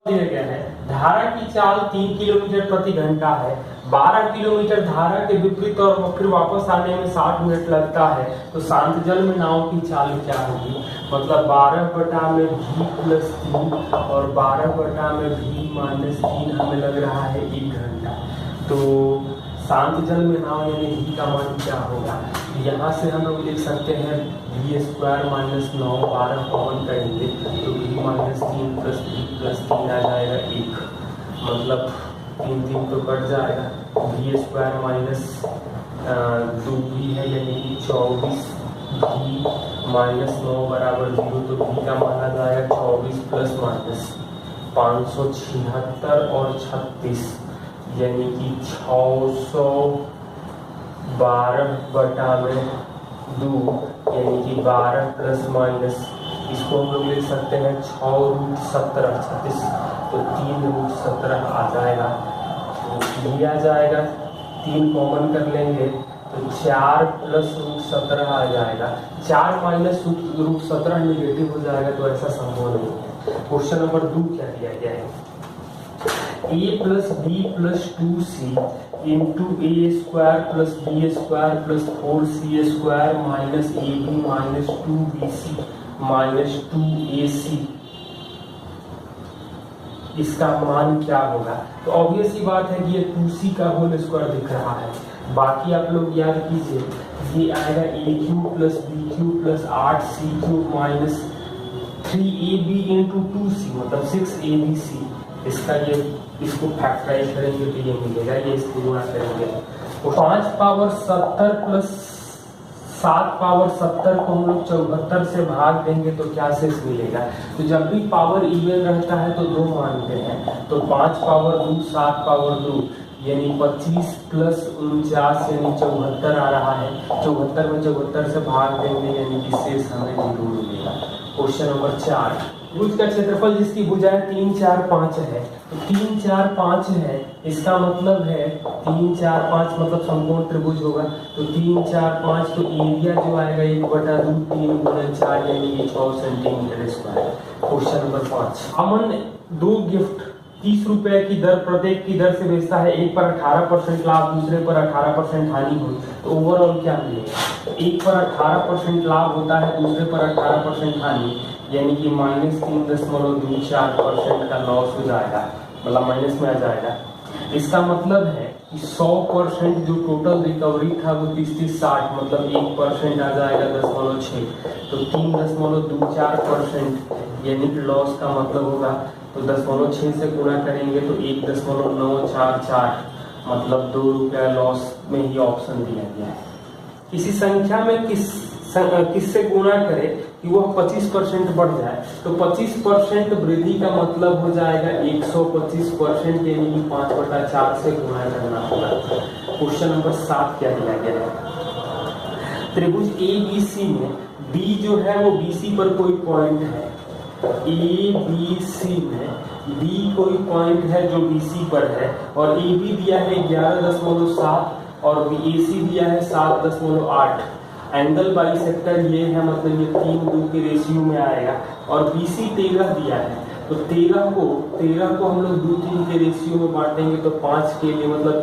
दिया गया है धारा की चाल 3 किलोमीटर प्रति घंटा है, 12 किलोमीटर धारा के विपरीत और फिर वापस आने में 60 मिनट लगता है, तो शांत जल में नाव की चाल क्या होगी? मतलब 12 में v प्लस 3 और 12 में v माइनस 3 हमें लग रहा है 1 घंटा। तो शांत जल में नाव यानी v का मान क्या होगा? यहाँ से हम लोग लिख सकते हैं v स्क्वायर माइनस 9, 12 कॉमन करेंगे तो v minus 3 plus v plus 3 आ जाएगा 1, मतलब 3 3 तो कट जाएगा। v स्क्वायर माइनस 2v है यानी कि 24, v माइनस 9 बराबर 0, तो v का मान आ जाएगा 24 प्लस माइनस 576 और 36 यानी कि 612/2 यानी कि 12 प्लस माइनस, इसको हम लोग लिख सकते हैं 6√17 36, तो 3√17 आ जाएगा। तो ये आ जाएगा, 3 कॉमन कर लेंगे तो 4 प्लस √17 आ जाएगा। 4 माइनस √17 निगेटिव हो जाएगा, तो ऐसा संभव नहीं है। क्वेश्चन नंबर 2 क्या दिया गया है? a plus B plus 2c into A square plus B square plus 4c square minus A B minus 2bc minus 2ac, इसका मान क्या होगा? तो ऑब्वियस ही बात है कि ये 2c का होल स्क्वायर दिख रहा है। बाकी आप लोग याद कीजिए, ये आएगा a³ plus b³ plus 8c³ minus 3ab into 2c मतलब 6abc। इसका ये इसको फैक्टराइज करेंगे तो ये मिलेगा, ये इसको गुणा करेंगे तो 5 पावर 70 प्लस 7 पावर 70 को हम लोग 74 से भाग देंगे तो क्या शेष मिलेगा? तो जब भी पावर इवन रहता है तो 2 मानते हैं, तो 5 पावर 2 7 पावर 2 यानी 25 प्लस 49 यानी 74 आ रहा है। 74 में 74 से भाग देंगे यानी कि शेष हमें 0 मिलेगा। क्वेश्चन नंबर 4, त्रिभुज का क्षेत्रफल जिसकी भुजाएं 3 4 5 है, तो 3 4 5 है, इसका मतलब है 3 4 5 मतलब समकोण त्रिभुज होगा, तो 3 4 5 तो एरिया जो आएगा 1/2 3 × 4 यानी कि 6 सेंटीमीटर स्क्वायर। क्वेश्चन नंबर 5, अमन 2 गिफ्ट 30 रुपए की दर प्रत्येक की दर से बेचता है, एक पर 18% लाभ दूसरे पर 18% हानि हुई, तो ओवरऑल क्या मिलेगा? एक पर 18% लाभ होता है दूसरे पर 18% हानि, यानी कि माइनस 3.24% का लॉस हो जाएगा, मतलब माइनस में आ जाएगा। इसका मतलब है कि 100% जो टोटल रिकवरी था वो 30-60 मतलब 1% आ जाएगा 0.6, तो 3.24% यानी कि लॉस का मतलब होगा, तो 0.6 से गुणा करेंगे तो 1.944 मतलब 2 रुपया लॉस में ही ऑप्शन दिया गया है। किसी संख्या में किससे गुणा करें कि वह 25% बढ़ जाए, तो 25% वृद्धि का मतलब हो जाएगा 125% यानी कि 5/4 से गुणा करना होगा। क्वेश्चन नंबर 7 क्या दिया गया है? त्रिभुज ABC में D जो है वो BC पर कोई पॉइंट है, ABC में D कोई पॉइंट है जो BC पर है, और AB दिया है 11.7 और AC दिया है 7.8। एंगल बाइसेक्टर ये है, मतलब ये 3:2 के रेशियो में आएगा, और BC 13 दिया है, तो 13 को हम लोग 2:3 के रेशियो में बांटेंगे तो 5 के लिए मतलब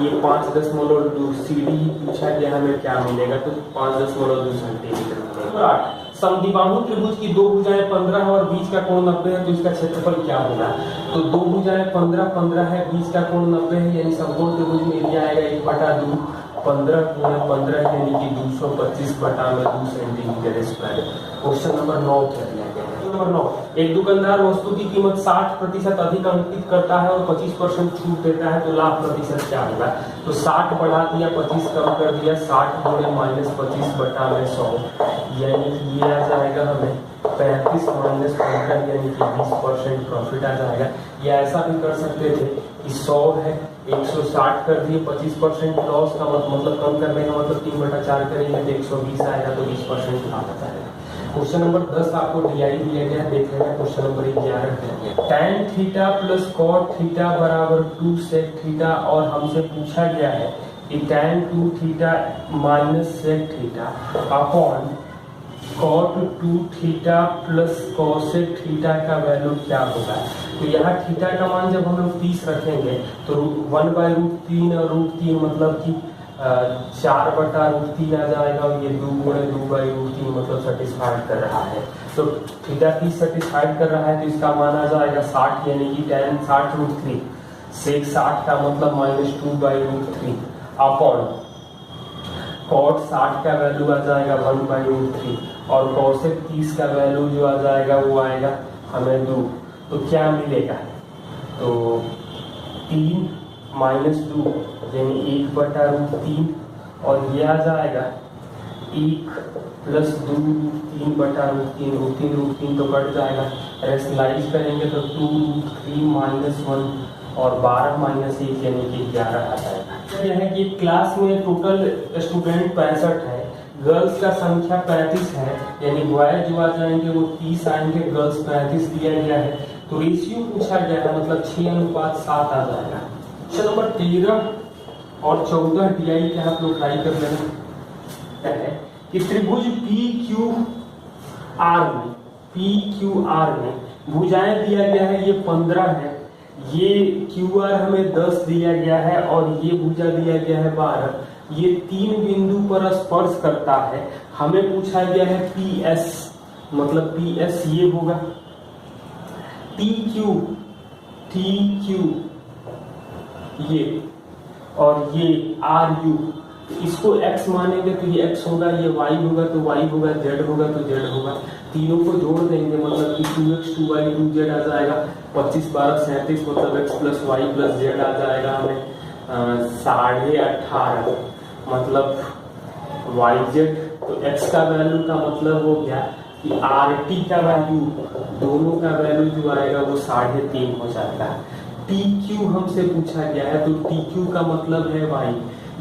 ये 5.2 CD ही पूछा गया, हमें क्या मिलेगा? तो 5.2 सेंटीमीटर मिलेगा। 8, समद्विबाहु त्रिभुज की 2 भुजाएं 15 और बीच का कोण 90 है, तो इसका क्षेत्रफल क्या होगा? तो 2 भुजाएं 15 है, बीच का कोण 90 है, यानी समकोण त्रिभुज में एरिया आएगा 1/2 15 × 15 यानी कि 225/2 सेंटीमीटर स्क्वायर। क्वेश्चन नंबर 9 क्या दिया गया है? नंबर 9, एक दुकानदार वस्तु की कीमत 60% अधिक अंकित करता है और 25% छूट देता है, तो लाभ प्रतिशत क्या होगा? तो 60 बढ़ा दिया, 25 कम कर दिया, 60 × -25/100 यानी कि ये आ जाएगा हमें 35 - 15 यानी कि 20% प्रॉफिट आ जाएगा। या ऐसा भी कर सकते थे कि 100 है, 160 कर दिए, 25% लॉस का मतलब कम करने का मतलब 3/4 करेंगे तो 120 आएगा, तो 20% लाभ आता है। क्वेश्चन नंबर 10 आपको DI दिया गया, देख लेना। क्वेश्चन नंबर 11 दिया गया, tan theta plus cot theta बराबर 2 sec थीटा, और हमसे पूछा गया है कि tan 2 theta minus sec theta upon cot 2 theta plus cosec theta का वैल्यू क्या होगा? तो यहाँ थीटा का मान जब हम लोग 30 रखेंगे तो 1/√3 और √3 मतलब कि 4/√3 आ जाएगा, और ये 2/√3 मतलब सेटिस्फाइड कर रहा है। तो थीटा 30 सेटिस्फाइड कर रहा है तो इसका मान आ जाएगा 60, यानी कि tan 60√3 सेक 60 का मतलब -2/√3 अपॉन cot 60 का वैल्यू आ जाएगा 1/√3 और cosec 30 का वैल्यू जो आ जाएगा वो आएगा हमें 2। तो क्या मिलेगा, तो 3 - 2 यानी 1/√3 और ये आ जाएगा 1 + 2√3/√3, √3 तो कट जाएगा, रेशनलाइज करेंगे तो 2√3 - 1 और 12 - 1 यानी कि 11 आ जाएगा। यह है कि क्लास में टोटल स्टूडेंट 65 है, गर्ल्स का संख्या 35 है, यानी बॉयज जो आ जाएंगे वो 30 आएंगे, गर्ल्स 35 दिया गया है। तो रेशियो पूछा गया है, मतलब 6:7 आ जाएगा। क्वेश्चन नंबर 13 और 14 DI के आप लोग ट्राई कर लेना है कि त्रिभुज PQR में भुजाएं दिया गया है, ये 15 है, ये QR हमें 10 दिया गया है और ये भुजा दिया गया है 12, ये 3 बिंदु पर स्पर्श करता है। हमें पूछा गया है PS, मतलब PS ये होगा, TQ ये, और ये RU, इसको x मानेंगे तो ये x होगा, ये y होगा तो y होगा, z होगा तो z होगा। तीनों को जोड़ देंगे मतलब कि 2x 2y 2z आ जाएगा, 25 12 37 मतलब x + y + z आ जाएगा हमें 18.5 मतलब yz। तो x का वैल्यू का मतलब हो गया कि RT का वैल्यू, दोनों का वैल्यू जो आएगा वो 3.5 हो जाएगा। TQ हमसे पूछा गया है, तो TQ का मतलब है y,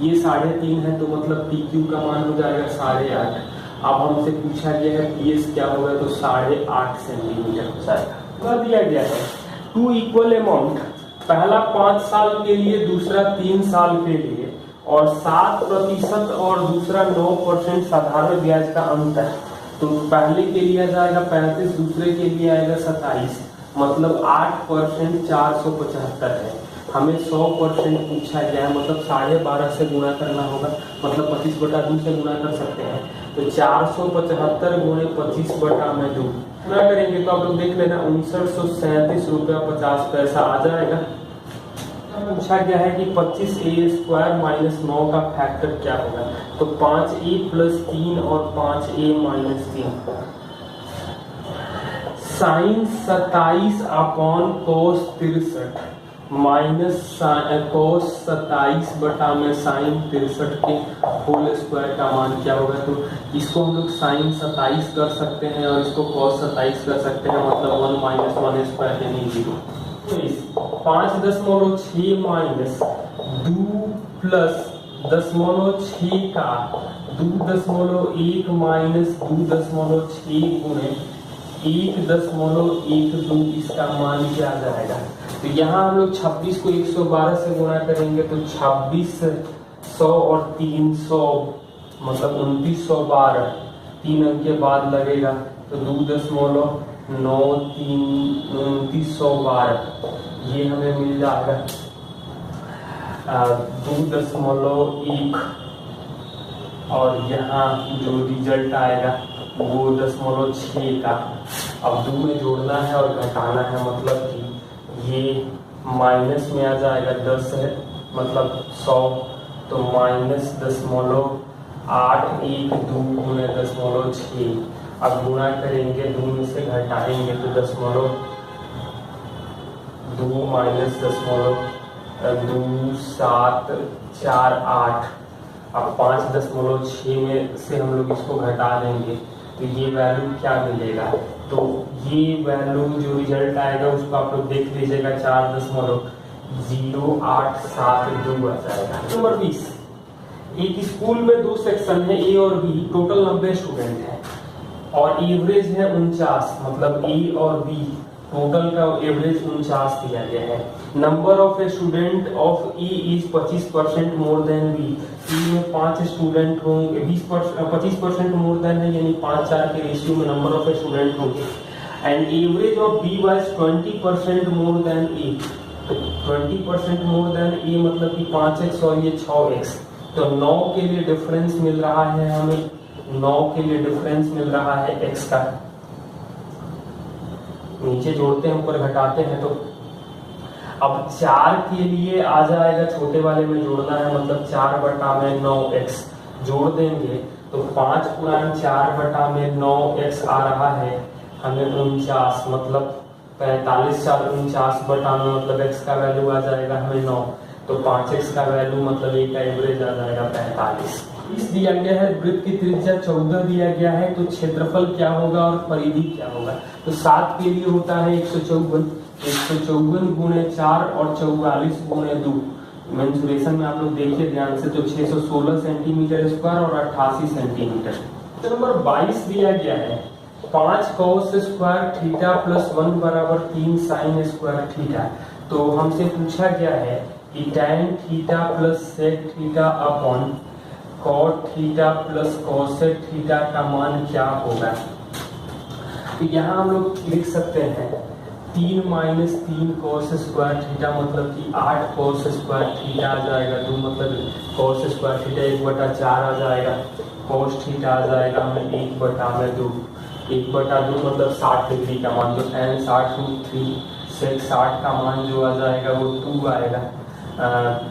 ये 3.5 है तो मतलब TQ का मान हो जाएगा 8.5। अब हमसे पूछा गया है PS क्या होगा, तो 8.5 सेंटीमीटर हो जाएगा। दिया गया है 2 इक्वल अमाउंट, पहला 5 साल के लिए, दूसरा 3 साल के लिए, और 7% और दूसरा 9% साधारण ब्याज का अंतर। तो पहले के लिए आ जाएगा 35, दूसरे के लिए आएगा 27, मतलब 8% 475 है। हमें 100% पूछा गया है, मतलब 12.5 से गुणा करना होगा, मतलब 25/2 से गुणा कर सकते हैं। तो 475 गुणे 25/2 गुणा करेंगे तो आप लोग देख लेना 5937 रुपया 50 पैसा आ जाएगा। पूछा गया है कि 25a² - 9 का फैक्टर क्या होगा, तो 5a + 3 और 5a - 3 sin 27 upon cos 63 minus cos 27 बटा में sin 63 के होल स्क्वायर का मान क्या होगा। तो इसको हम लोग sin 27 कर सकते हैं और इसको cos 27 कर सकते हैं, मतलब 1 - 1² यानी 0। 5.6 माइनस 2 प्लस 0.6 का 2.1 माइनस 2.6 गुणे 1.12 इसका मान क्या आ जाएगा। तो यहाँ हम लोग 26 को 112 से गुणा करेंगे तो 26 100 और 300 मतलब 2912, 3 अंक के बाद लगेगा तो 2.93 2912 ये हमें मिल जाएगा 2.1 और यहाँ जो रिजल्ट आएगा वो 0.6 का। अब 2 में जोड़ना है और घटाना है, मतलब कि ये माइनस में आ जाएगा 10 है मतलब 100, तो -0.812 गुणे 0.6। अब गुणा करेंगे, 2 में से घटाएंगे तो 0.2 -0.2748। अब 5.6 में से हम लोग इसको घटा देंगे तो ये वैल्यू क्या मिलेगा। तो ये वैल्यू जो रिजल्ट आएगा उसको आप लोग देख लीजिएगा 4.0872 आ जाएगा। नंबर 20, एक स्कूल में 2 सेक्शन है ए और बी, टोटल 90 स्टूडेंट है और एवरेज है 49, मतलब ए और बी टोटल का एवरेज 49 दिया गया है। Number of A student of A is 25% more than B, E में 5 स्टूडेंट होंगे, 25% मोर देन है यानी 5-4 के रेशियो में नंबर ऑफ ए स्टूडेंट होंगे। And average of B was 20% more than A. 20% more than A मतलब कि 5x और ये 6x, तो 9 के लिए डिफरेंस मिल रहा है हमें, 9 के लिए डिफरेंस मिल रहा है x का। नीचे जोड़ते हैं ऊपर घटाते हैं, तो अब 4 के लिए आ जाएगा, छोटे वाले में जोड़ना है मतलब 4/9x जोड़ देंगे तो 5×4/9x आ रहा है हमें 49, मतलब 45, 4×49 मतलब x का वैल्यू आ जाएगा हमें 9, तो 5x का वैल्यू मतलब a का एवरेज आ जाएगा 45। इस दिया गया है, वृत्त की त्रिज्या 14 दिया गया है, तो क्षेत्रफल क्या होगा और परिधि क्या होगा। तो 7 के लिए होता है 154, 154 गुणे 4 और 44 गुणे 2। मेंसुरेशन में आप लोग देखिए ध्यान से, तो 616 सेंटीमीटर स्क्वायर और 88 सेंटीमीटर। नंबर 22 दिया गया है 5 cos स्क्वायर थीटा प्लस 1 बराबर 3 साइन स्क्वायर थीटा। तो हमसे पूछा गया है कि tan theta plus sec theta upon cot theta plus cosec theta का मान क्या होगा। तो यहाँ हम लोग लिख सकते हैं 3 माइनस 3 cos स्क्वायर थीटा मतलब कि 8 cos स्क्वायर थीटा आ जाएगा, 2 मतलब cos स्क्वायर थीटा 1/4 आ जाएगा, cos थीटा आ जाएगा हमें 1/2, 1/2 मतलब 60 डिग्री का मान, तो tan 60√3 सेक 60 का मान जो आ जाएगा वो 2 आएगा,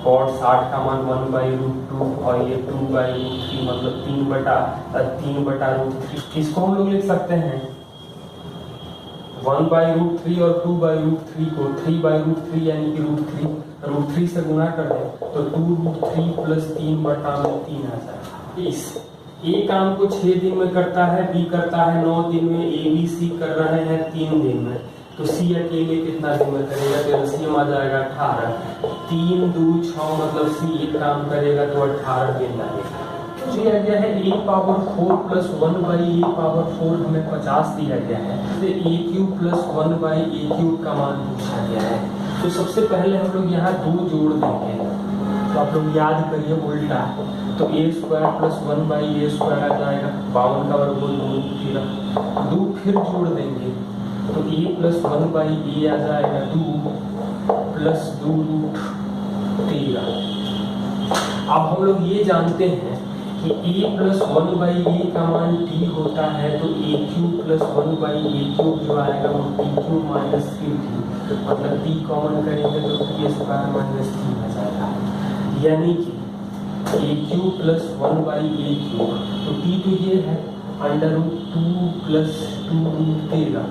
कॉट 60 का मान 1/√2 और ये 2/√3 मतलब 3/√3। इसको हम लोग लिख सकते हैं 1/√3 और 2/√3 को 3/√3 यानी कि √3 से गुना कर दें तो 2√3 प्लस 3/3 आ जाएगा। इस ए काम को 6 दिन में करता है, बी करता है 9 दिन में, ए बी सी कर रहे हैं 3 दिन में, तो सी अकेले कितना दिन में करेगा, तो एलसीएम आ जाएगा 18, 3 2 6 मतलब सी एक काम करेगा तो 18 दिन लगेगा। दिया गया है a power 4 plus 1/a power 4 हमें 50 दिया गया है, तो a³ प्लस 1/a³ का मान पूछा गया है। तो सबसे पहले हम लोग यहाँ 2 जोड़ देंगे, तो आप लोग याद करिए उल्टा, तो a² प्लस 1/a² आ जाएगा, 52 का वर्गमूल 2 2 फिर जोड़ देंगे तो a प्लस 1/a आ जाएगा 2 प्लस 2√13। अब हम लोग ये जानते हैं कि a प्लस 1/a का मान t होता है, तो a³ प्लस 1/a³ जो आएगा वो t³ माइनस 3t, मतलब t कॉमन करेंगे तो t² माइनस 3 आ जाएगा, यानी कि a³ प्लस 1/a³, तो t तो ये है √2 प्लस 2√13,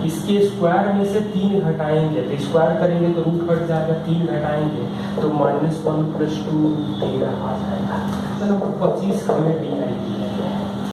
इसके स्क्वायर में से 3 घटाएंगे तो स्क्वायर करेंगे तो रूट कट जाएगा, 3 घटाएंगे तो -1 प्लस 2√13 आ जाएगा। चलो 25 हमें डी आई दिया है।